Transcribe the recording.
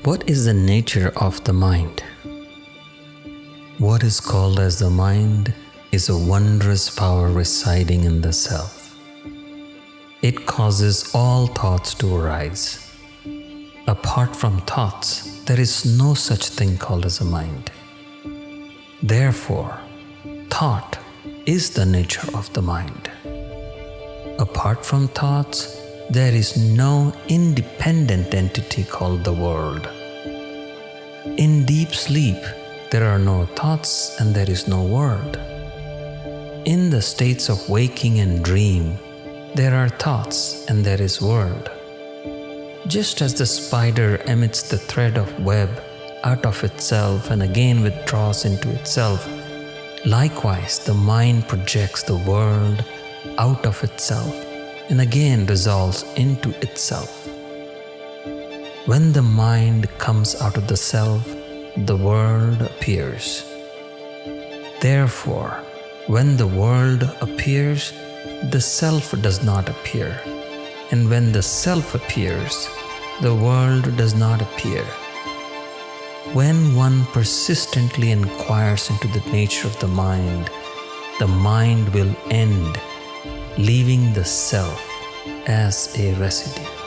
What is the nature of the mind? What is called as the mind is a wondrous power residing in the self. It causes all thoughts to arise. Apart from thoughts, there is no such thing called as a mind. Therefore, thought is the nature of the mind. Apart from thoughts, there is no independent entity called the world. In deep sleep, there are no thoughts and there is no world. In the states of waking and dream, there are thoughts and there is world. Just as the spider emits the thread of web out of itself and again withdraws into itself, likewise the mind projects the world out of itself and again resolves into itself. When the mind comes out of the self, the world appears. Therefore, when the world appears, the self does not appear. And when the self appears, the world does not appear. When one persistently inquires into the nature of the mind will end, leaving the self as a residue.